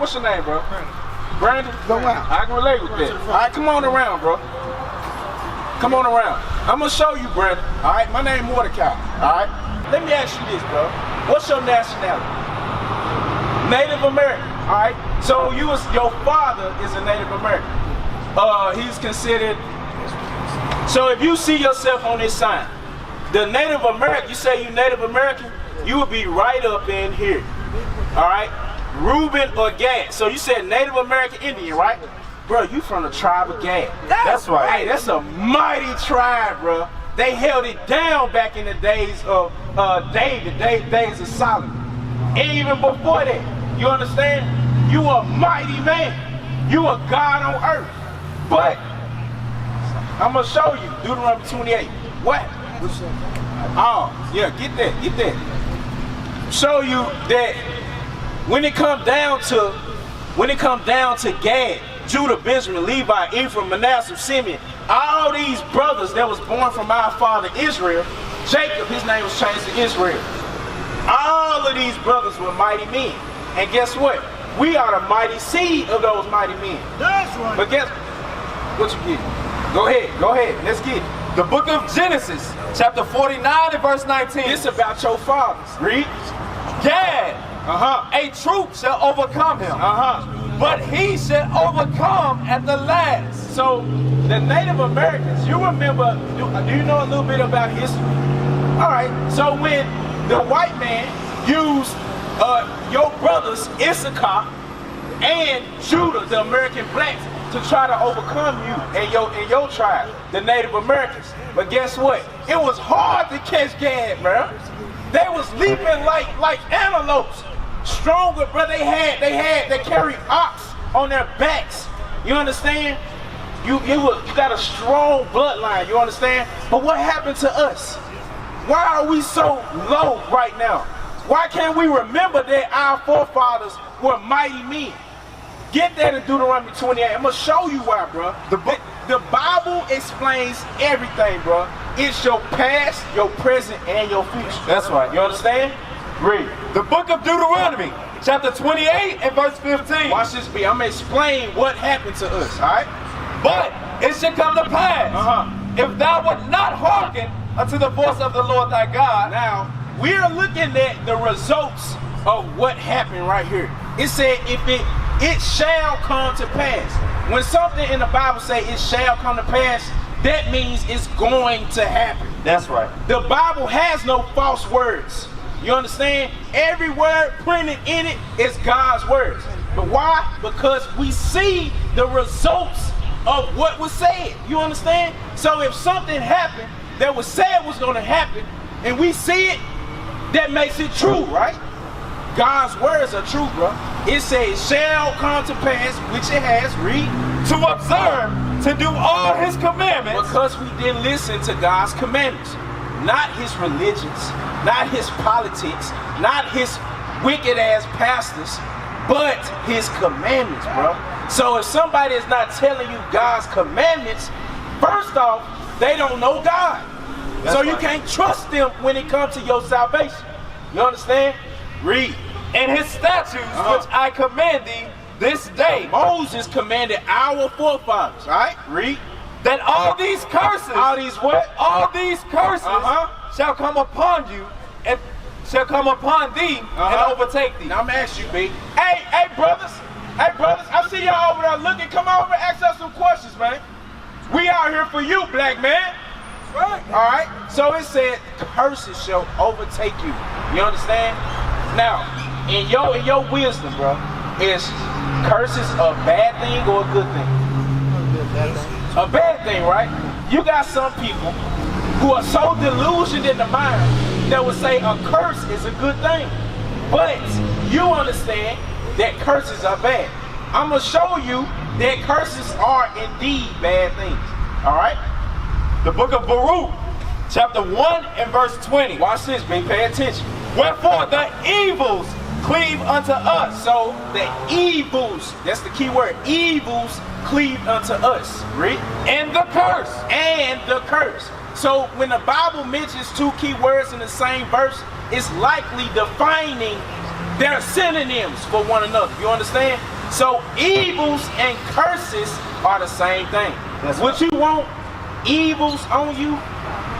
What's your name, bro? Brandon? Go out. I can relate with that. All right, come on around, bro. Come on around. I'm gonna show you, Brandon. All right, my name Mordecai. All right. Let me ask you this, bro. What's your nationality? Native American. All right. So your father is a Native American. He's considered. So if you see yourself on this sign, the Native American, you say you Native American, you would be right up in here. All right. Reuben or Gad. So you said Native American Indian, right? Bro, you from the tribe of Gad. That's right. Hey, that's a mighty tribe, bro. They held it down back in the days of David, days of Solomon. And even before that, you understand? You a mighty man. You a God on earth. But I'm gonna show you Deuteronomy 28. What? Oh, yeah, get that. Show you that when it come down to Gad, Judah, Benjamin, Levi, Ephraim, Manasseh, Simeon, all these brothers that was born from our father Israel, Jacob, his name was changed to Israel. All of these brothers were mighty men. And guess what? We are the mighty seed of those mighty men. That's right. But guess what you get? Go ahead, let's get it. The book of Genesis, chapter 49 and verse 19. This about your fathers. Read. Gad, a troop shall overcome him, but he shall overcome at the last. So the Native Americans, you remember, do you know a little bit about history? All right, so when the white man used your brothers, Issachar and Judah, the American blacks, to try to overcome you and your tribe, the Native Americans. But guess what? It was hard to catch Gad, bro. They was leaping like antelopes. Stronger, bro. They carried ox on their backs. You understand? You got a strong bloodline, you understand? But what happened to us? Why are we so low right now? Why can't we remember that our forefathers were mighty men? Get that in Deuteronomy 28. I'm gonna show you why, bro. The Bible explains everything, bro. It's your past, your present, and your future. That's right. You understand? Read. The book of Deuteronomy, chapter 28 and verse 15. Watch this, B. I'm gonna explain what happened to us, all right? But it shall come to pass, if thou wilt not hearken unto the voice of the Lord thy God. Now, we are looking at the results of what happened right here. It said, if it shall come to pass. When something in the Bible say it shall come to pass, that means it's going to happen. That's right. The Bible has no false words. You understand? Every word printed in it is God's words. But why? Because we see the results of what was said. You understand? So if something happened that was said was going to happen, and we see it, that makes it true, right? God's words are true, bro. It says, shall come to pass, which it has, read. To observe, to do all his commandments. Because we didn't listen to God's commandments. Not his religions, not his politics, not his wicked ass pastors, but his commandments, bro. So if somebody is not telling you God's commandments, first off, they don't know God. So you can't trust them when it comes to your salvation. You understand? Read. And his statutes, which I command thee this day. Moses commanded our forefathers, all right? Read. That all these curses. All these what? All these curses shall come upon you and shall come upon thee and overtake thee. Now I'm asking you, B. Hey, brothers. Hey, brothers. I see y'all over there looking. Come over and ask us some questions, man. We out here for you, black man. Right. All right. So it said curses shall overtake you. You understand? Now, in your wisdom, bro, is curses a bad thing or a good thing? A bad thing, right? You got some people who are so delusioned in the mind that would say a curse is a good thing. But you understand that curses are bad. I'm going to show you that curses are indeed bad things. All right? The book of Baruch, chapter 1 and verse 20. Watch this, man. Pay attention. Wherefore the evils cleave unto us. So the evils, that's the key word, evils cleave unto us. Read. And the curse. And the curse. So when the Bible mentions two key words in the same verse, it's likely defining their synonyms for one another. You understand? So evils and curses are the same thing. What you want evils on you,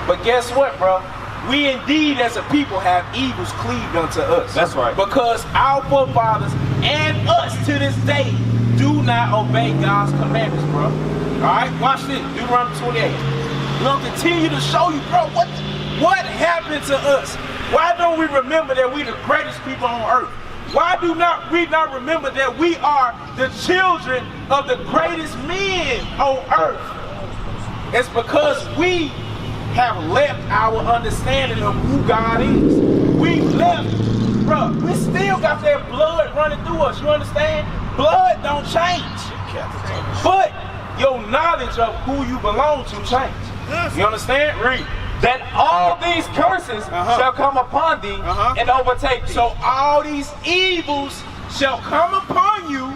but guess what, bro? We indeed as a people have evils cleaved unto us. That's right. Because our forefathers and us to this day do not obey God's commandments, bro. Alright, watch this. Deuteronomy 28. We're going to continue to show you, bro, what happened to us? Why don't we remember that we the greatest people on earth? Why do we not remember that we are the children of the greatest men on earth? It's because we have left our understanding of who God is. We left, bro. We still got that blood running through us. You understand? Blood don't change, but your knowledge of who you belong to change. You understand? Read. That all these curses shall come upon thee and overtake thee. So all these evils shall come upon you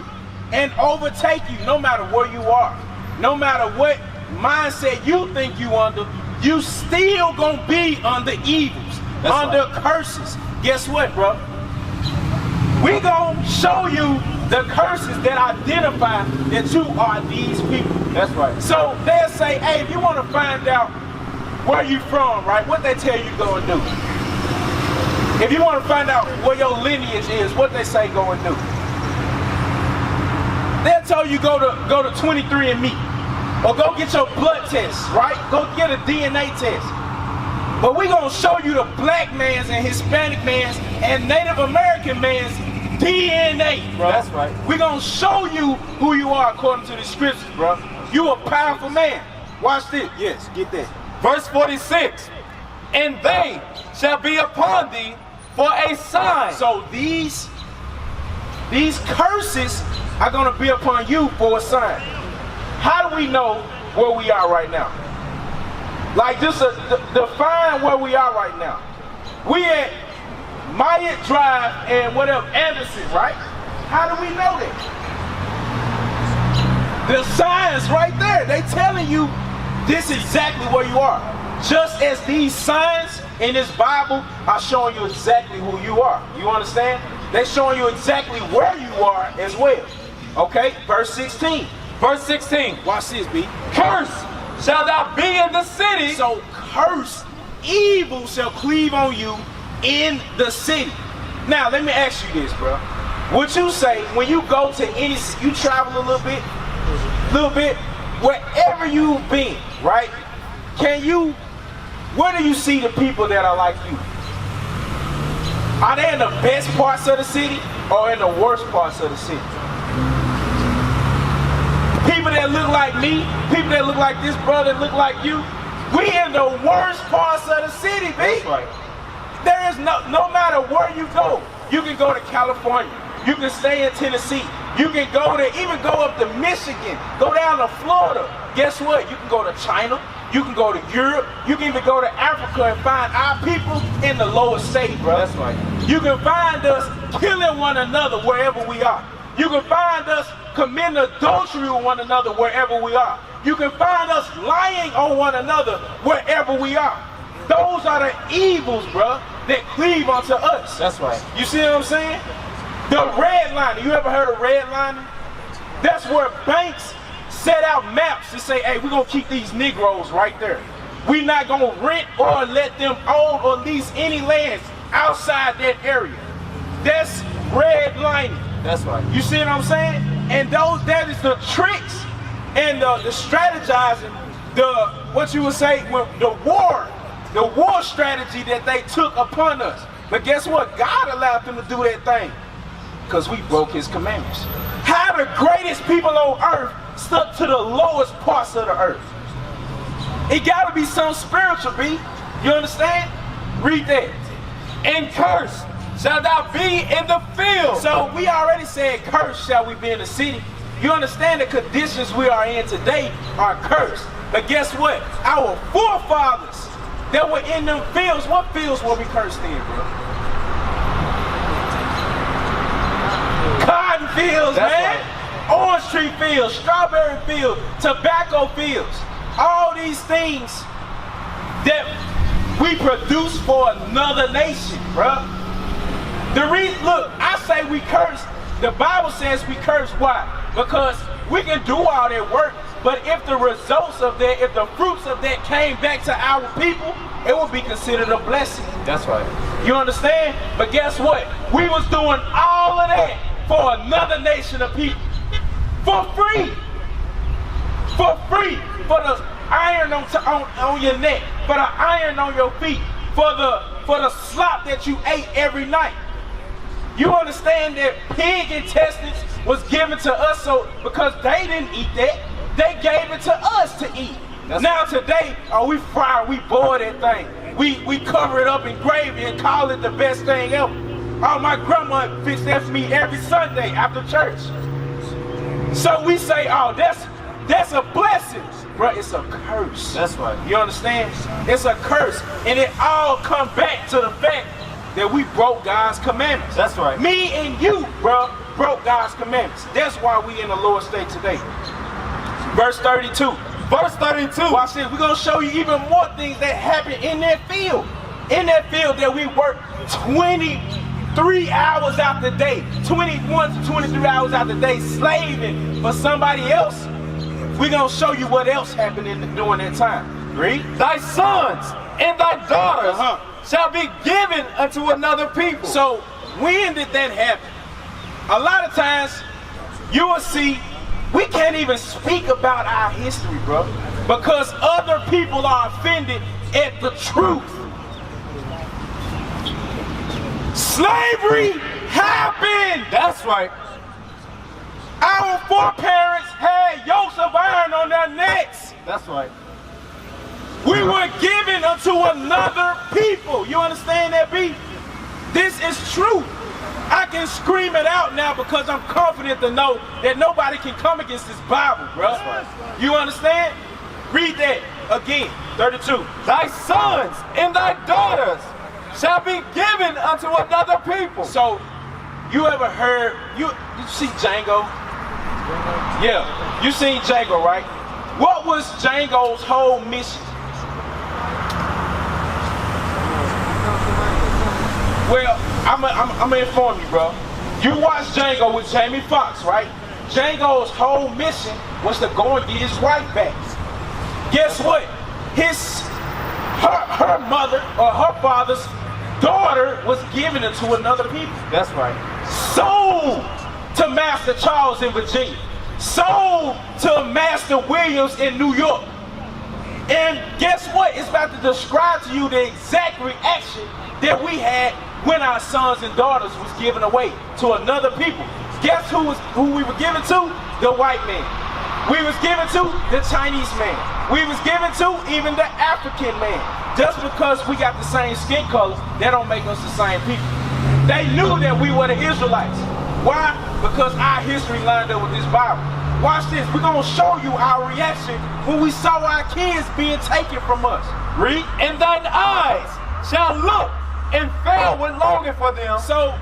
and overtake you, no matter where you are, no matter what mindset you think you under. You still gonna be under evils, under curses. Guess what, bro? We gonna show you the curses that identify that you are these people. That's right. So they'll say, hey, if you want to find out where you from, right? What they tell you go and do. If you want to find out where your lineage is, what they say go and do. They'll tell you go to 23andMe. Or go get your blood test, right? Go get a DNA test. But we're going to show you the black man's and Hispanic man's and Native American man's DNA, bro. That's right. We're going to show you who you are according to the scriptures, bro. You a powerful man. Watch this. Yes, get that. Verse 46. And they shall be upon thee for a sign. So these curses are going to be upon you for a sign. How do we know where we are right now? Like just define where we are right now. We at Myatt Drive and whatever, Anderson, right? How do we know that? The signs right there, they telling you this is exactly where you are. Just as these signs in this Bible are showing you exactly who you are. You understand? They're showing you exactly where you are as well. Okay, verse 16. Verse 16. Watch this, B. Curse shall thou be in the city. So curse, evil shall cleave on you in the city. Now let me ask you this, bro. Would you say when you go to any, you travel a little bit, wherever you've been, right? Where do you see the people that are like you? Are they in the best parts of the city or in the worst parts of the city? People that look like me, people that look like this brother, look like you, we in the worst parts of the city, B. That's right. There is no matter where you go, you can go to California, you can stay in Tennessee, you can go up to Michigan, go down to Florida. Guess what? You can go to China, you can go to Europe, you can even go to Africa and find our people in the lower state, bro. That's right. You can find us killing one another wherever we are. You can find us committing adultery with one another wherever we are. You can find us lying on one another wherever we are. Those are the evils, bro, that cleave unto us. That's right. You see what I'm saying? The redlining. You ever heard of redlining? That's where banks set out maps to say, hey, we're going to keep these Negroes right there. We're not going to rent or let them own or lease any lands outside that area. That's redlining. That's right. You see what I'm saying? And that is the tricks and the strategizing, what you would say, the war strategy that they took upon us. But guess what? God allowed them to do that thing because we broke his commandments. How the greatest people on earth stuck to the lowest parts of the earth. It got to be some spiritual, B. You understand? Read that. And curse shall thou be in the field. So we already said cursed shall we be in the city. You understand the conditions we are in today are cursed. But guess what? Our forefathers that were in them fields, what fields were we cursed in, bro? Cotton fields, That's man. Right. Orange tree fields, strawberry fields, tobacco fields. All these things that we produce for another nation, bro. The reason, look, I say we cursed The Bible says we curse. Why? Because we can do all that work, but if the results of that, if the fruits of that came back to our people, it would be considered a blessing. That's right. You understand? But guess what? We was doing all of that for another nation of people. For free. For free. For the iron on your neck. For the iron on your feet. For the slop that you ate every night. You understand that pig intestines was given to us because they didn't eat that. They gave it to us to eat. Now today, we fry, we boil that thing. We cover it up in gravy and call it the best thing ever. Oh, my grandma fixed that for me every Sunday after church. So we say, oh, that's a blessing. Bro, it's a curse. That's right. You understand? It's a curse. And it all comes back to the fact that we broke God's commandments. That's right. Me and you, bro, broke God's commandments. That's why we in the Lord's state today. Verse 32. Verse 32. Watch this. We're going to show you even more things that happen in that field. In that field that we work 23 hours out the day. 21 to 23 hours out the day slaving for somebody else. We're going to show you what else happened during that time. Read. Thy sons and thy daughters shall be given unto another people. So when did that happen? A lot of times you will see we can't even speak about our history, bro, because other people are offended at the truth. Slavery happened. That's right. Our foreparents had yokes of iron on their necks. That's right. We were given unto another people. You understand that, B? This is true. I can scream it out now because I'm confident to know that nobody can come against this Bible, bro. You understand? Read that again. 32. Thy sons and thy daughters shall be given unto another people. So, you ever heard, you see Django? Yeah, you seen Django, right? What was Django's whole mission? Well, I'm gonna inform you, bro. You watched Django with Jamie Foxx, right? Django's whole mission was to go and get his wife back. Guess what? Her mother or her father's daughter was given it to another people. That's right. Sold to Master Charles in Virginia. Sold to Master Williams in New York. And guess what? It's about to describe to you the exact reaction that we had when our sons and daughters was given away to another people. Guess who we were given to? The white man. We was given to the Chinese man. We was given to even the African man. Just because we got the same skin color, that don't make us the same people. They knew that we were the Israelites. Why? Because our history lined up with this Bible. Watch this. We're going to show you our reaction when we saw our kids being taken from us. Read. And thine eyes shall look and fail with longing for them. So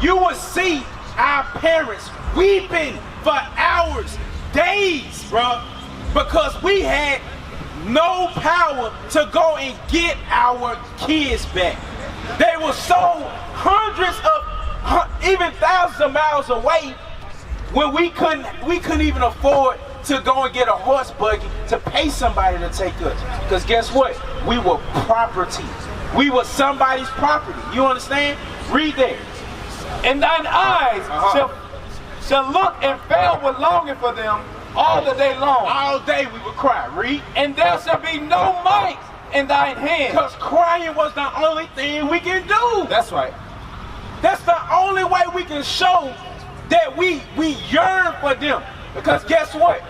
you will see our parents weeping for hours, days, bro, because we had no power to go and get our kids back. They were so hundreds of, even thousands of miles away, when we couldn't even afford to go and get a horse buggy to pay somebody to take us. Because guess what? We were property. We were somebody's property. You understand? Read that. And thine eyes shall look and fail with longing for them all the day long. All day we would cry. Read. And there shall be no might in thine hand. Because crying was the only thing we can do. That's right. That's the only way we can show that we yearn for them. Because guess what?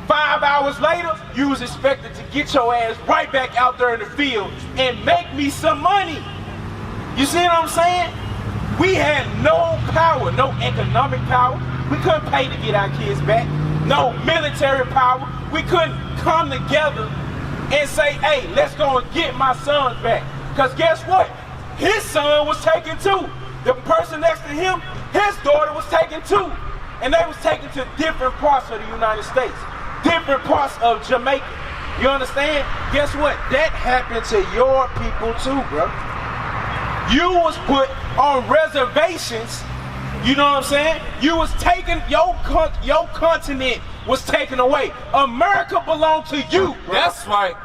5 hours later, you was expected to get your ass right back out there in the field and make me some money. You see what I'm saying? We had no power, no economic power. We couldn't pay to get our kids back. No military power. We couldn't come together and say, hey, let's go and get my sons back. Because guess what? His son was taken too. The person next to him, his daughter was taken too. And they was taken to different parts of the United States. Different parts of Jamaica. You understand? Guess what? That happened to your people too, bro. You was put on reservations You know what I'm saying? You was taken, your continent was taken away. America belonged to you, bro. That's right.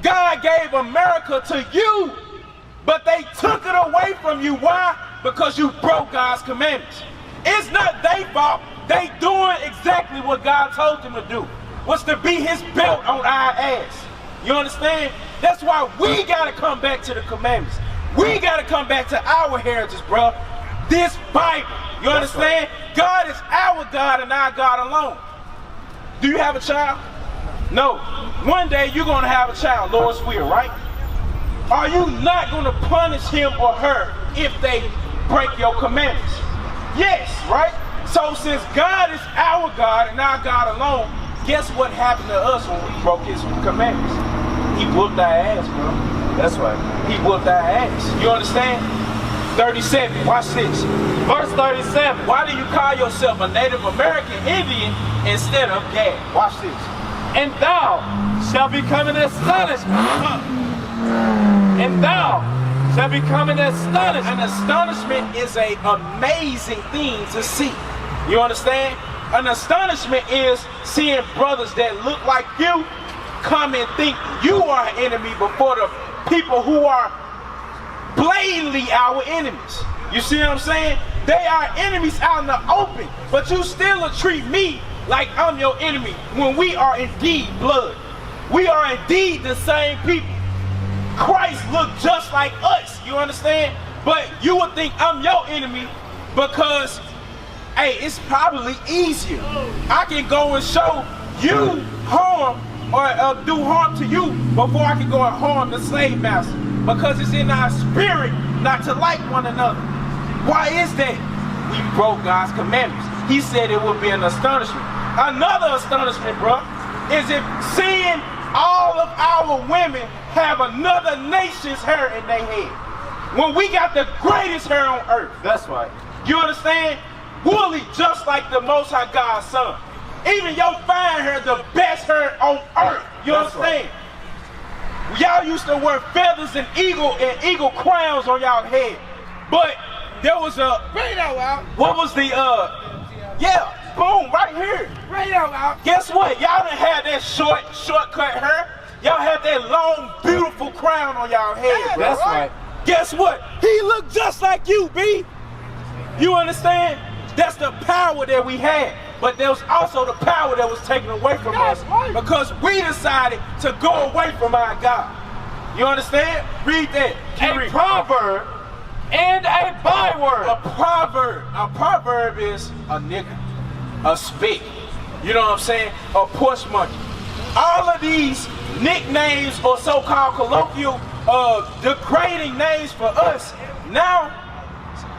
God gave America to you, but they took it away from you. Why? Because you broke God's commandments. It's not their fault. They doing exactly what God told them to do, was to be his belt on our ass. You understand? That's why we got to come back to the commandments. We got to come back to our heritage, bro. This Bible. You understand? Right. God is our God and our God alone. Do you have a child? No. One day you're going to have a child, Lord's will, right? Are you not going to punish him or her if they break your commandments? Yes, right? So since God is our God and our God alone, guess what happened to us when we broke his commandments? He whooped our ass, bro. That's right. He whooped our ass. You understand? 37. Watch this. Verse 37. Why do you call yourself a Native American Indian instead of Gad? Watch this. And thou shalt become an astonishment. And thou shalt become an astonishment. An astonishment is an amazing thing to see. You understand? An astonishment is seeing brothers that look like you come and think you are an enemy before the people who are blatantly our enemies. You see what I'm saying? They are enemies out in the open, but you still treat me like I'm your enemy when we are indeed blood. We are indeed the same people. Christ looked just like us, you understand? But you would think I'm your enemy because, hey, it's probably easier. I can go and show you harm or do harm to you before I can go and harm the slave master, because it's in our spirit not to like one another. Why is that? We broke God's commandments. He said it would be an astonishment. Another astonishment, bro, is if seeing all of our women have another nation's hair in their head, when we got the greatest hair on earth. That's right. You understand? Woolly, just like the Most High God's son. Even your fine hair, the best hair on earth. You understand? Right. Y'all used to wear feathers and eagle crowns on y'all head. But there was a, what was the, yeah, boom, right here. Guess what? Y'all didn't have that shortcut hair. Y'all had that long, beautiful crown on y'all head. Yeah, that's right. Guess what? He looked just like you, B. You understand? That's the power that we had. But there was also the power that was taken away from us because we decided to go away from our God. You understand? Read that. A proverb and a byword. A proverb is a nigga, a spit. You know what I'm saying? A porch monkey. All of these nicknames or so-called colloquial degrading names for us now,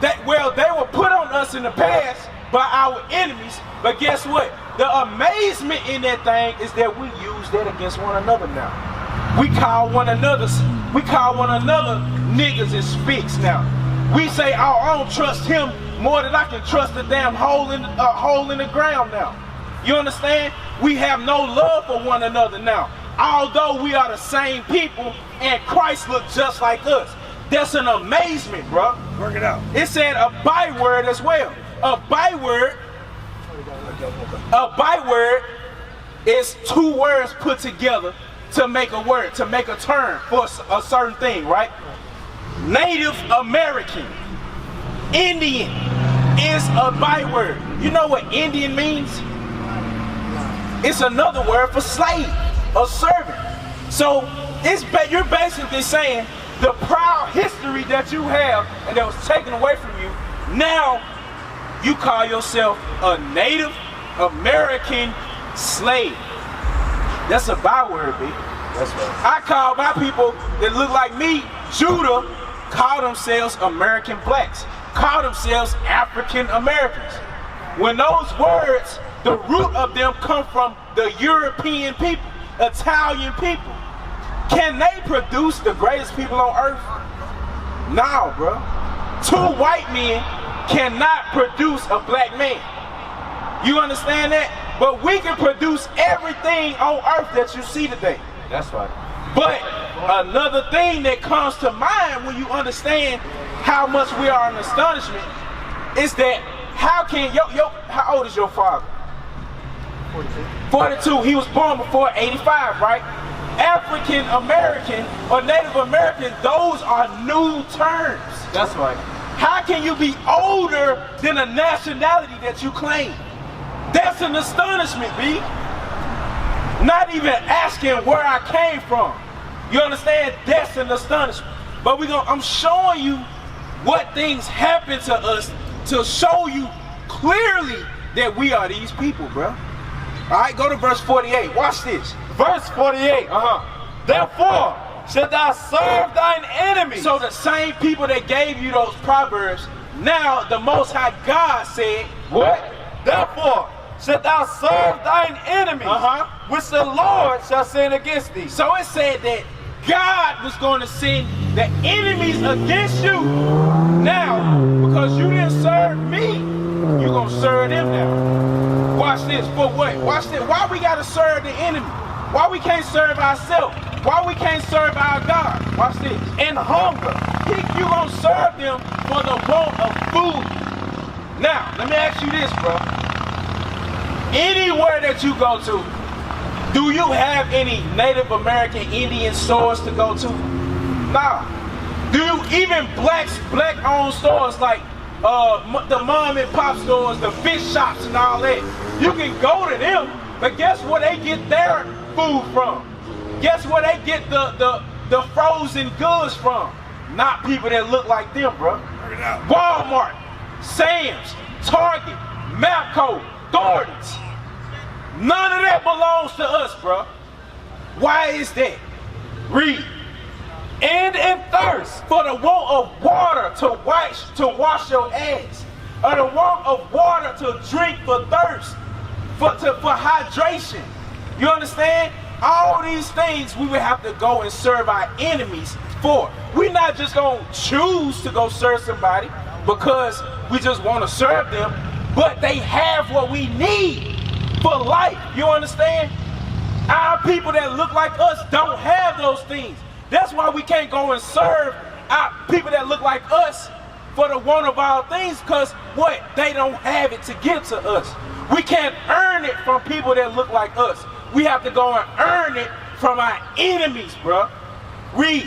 that, well, they were put on us in the past by our enemies, but guess what? The amazement in that thing is that we use that against one another now. We call one another niggas and spits now. We say, oh, I don't trust him more than I can trust the damn hole in the ground now. You understand? We have no love for one another now. Although we are the same people and Christ looks just like us. That's an amazement, bro. Work it out. It said a byword as well. A byword is two words put together to make a word, to make a term for a certain thing, right? Native American, Indian is a byword. You know what Indian means? It's another word for slave, a servant. So you're basically saying the proud history that you have and that was taken away from you, now you call yourself a Native American slave. That's a byword, B. That's right. I call my people that look like me, Judah, call themselves American blacks, call themselves African Americans. When those words, the root of them come from the European people, Italian people. Can they produce the greatest people on earth? No, bro. Two white men cannot produce a black man. You understand that? But we can produce everything on earth that you see today. That's right. But another thing that comes to mind when you understand how much we are in astonishment is that how can how old is your father? 42. He was born before 85, right? African American or Native American, those are new terms. That's right. How can you be older than a nationality that you claim? That's an astonishment, B. Not even asking where I came from. You understand? That's an astonishment. But I'm showing you what things happen to us to show you clearly that we are these people, bro. All right, go to verse 48. Watch this. Verse 48. Therefore, should thou serve thine enemies. So the same people that gave you those proverbs, now the Most High God said, what? Therefore, should thou serve thine enemies, which the Lord shall send against thee. So it said that God was going to send the enemies against you. Now, because you didn't serve me, you're going to serve them now. Watch this. For what? Watch this. Why we got to serve the enemy? Why we can't serve ourselves? Why we can't serve our God? Watch this. In hunger. You're going to serve them for the want of food. Now, let me ask you this, bro. Anywhere that you go to, do you have any Native American Indian stores to go to? No. Do you even black-owned stores like the mom and pop stores, the fish shops and all that? You can go to them, but guess where they get their food from? Guess where they get the frozen goods from? Not people that look like them, bro. Walmart, Sam's, Target, Mapco, Thornton's. None of that belongs to us, bro. Why is that? Read. And in thirst, for the want of water to wash your ass, or the want of water to drink for thirst, for hydration. You understand? All these things we would have to go and serve our enemies for. We're not just gonna choose to go serve somebody because we just want to serve them, but they have what we need for life. You understand? Our people that look like us don't have those things. That's why we can't go and serve our people that look like us for the want of all things, because what? They don't have it to give to us. We can't earn it from people that look like us. We have to go and earn it from our enemies, bro. Read.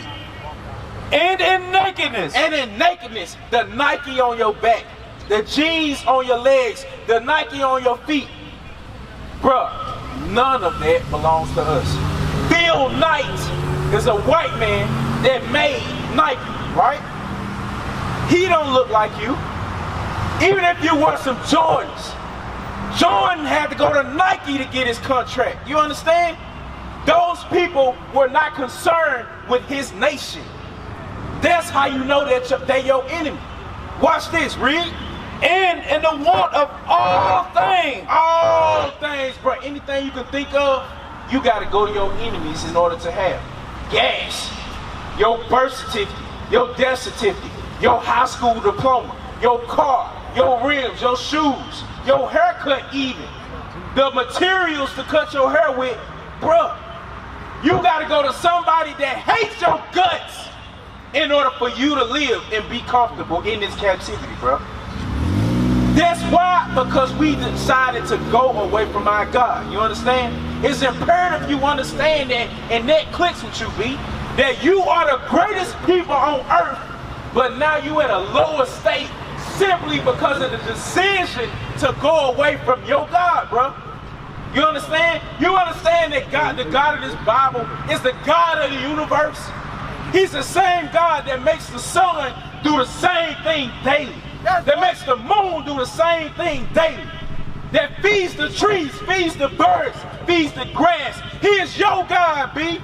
And in nakedness. And in nakedness, the Nike on your back, the jeans on your legs, the Nike on your feet. Bruh, none of that belongs to us. Phil Knight is a white man that made Nike, right? He don't look like you. Even if you wear some Jordans, Jordan had to go to Nike to get his contract. You understand? Those people were not concerned with his nation. That's how you know that they're your enemy. Watch this, read. And in the want of all things. All things, bro. Anything you can think of, you got to go to your enemies in order to have. Gas, your birth certificate, your death certificate, your high school diploma, your car, your rims, your shoes, your haircut even. The materials to cut your hair with, bruh. You got to go to somebody that hates your guts in order for you to live and be comfortable in this captivity, bro. That's why, because we decided to go away from our God. You understand? It's imperative you understand that, and that clicks with you, B, that you are the greatest people on earth, but now you at a lower state simply because of the decision to go away from your God, bro. You understand? You understand that God, the God of this Bible, is the God of the universe? He's the same God that makes the sun do the same thing daily. That makes the moon do the same thing daily. That feeds the trees, feeds the birds, feeds the grass. He is your God, B.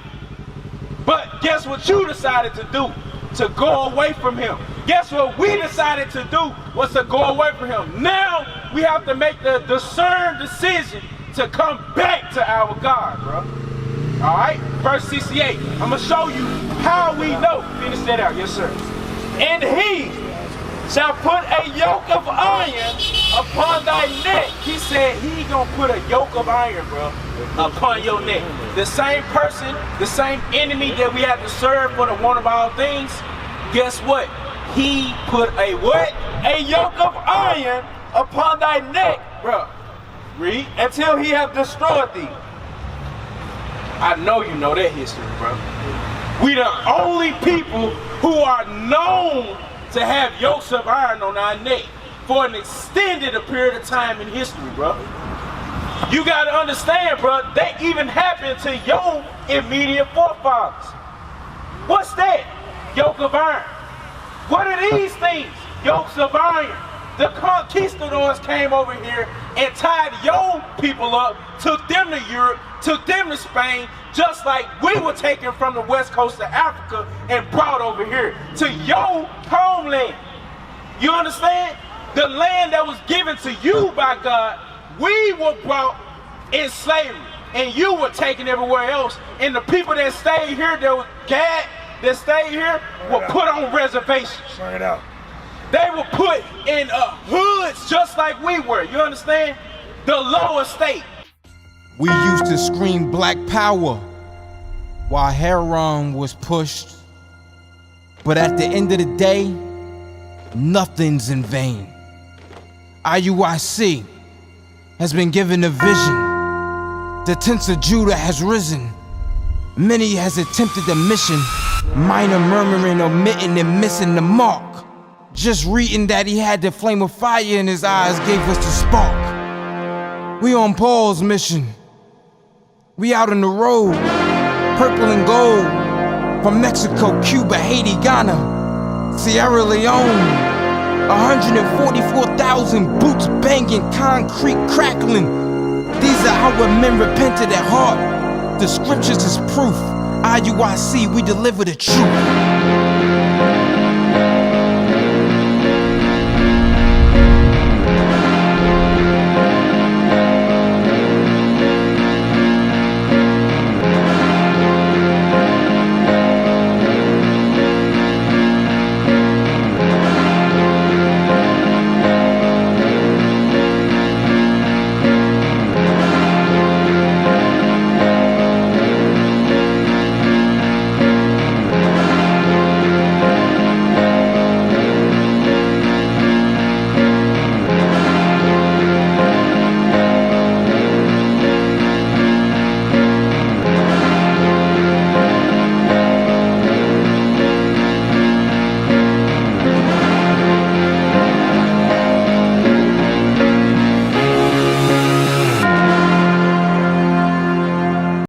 But guess what you decided to do? To go away from him. Guess what we decided to do was to go away from him. Now we have to make the discerned decision to come back to our God, bro. All right, verse 68. I'm gonna show you how we know. Finish that out, yes sir. And he shall put a yoke of iron upon thy neck. He said he gonna put a yoke of iron, bro, upon your neck. The same person, the same enemy that we have to serve for the want of all things, guess what? He put a what? A yoke of iron upon thy neck, Bro, read. until he have destroyed thee. I know you know that history, bro. We the only people who are known to have yokes of iron on our neck for an extended period of time in history, bro. You gotta understand, bro, that even happened to your immediate forefathers. What's that? Yoke of iron. What are these things? Yokes of iron. The conquistadors came over here and tied your people up, took them to Europe, took them to Spain, just like we were taken from the west coast of Africa and brought over here to your homeland. You understand? The land that was given to you by God, we were brought in slavery, and you were taken everywhere else. And the people that stayed here, that was Gad, that stayed here, were put on reservations. Bring it out. They were put in hoods just like we were. You understand? The lower state. We used to scream black power while heroin was pushed. But at the end of the day, nothing's in vain. IUIC has been given a vision. The tents of Judah has risen. Many has attempted the mission. Minor murmuring, omitting, and missing the mark. Just reading that he had the flame of fire in his eyes gave us the spark. We on Paul's mission. We out on the road, purple and gold. From Mexico, Cuba, Haiti, Ghana, Sierra Leone. 144,000 boots banging, concrete crackling. These are how men repented at heart. The scriptures is proof. IUIC, we deliver the truth.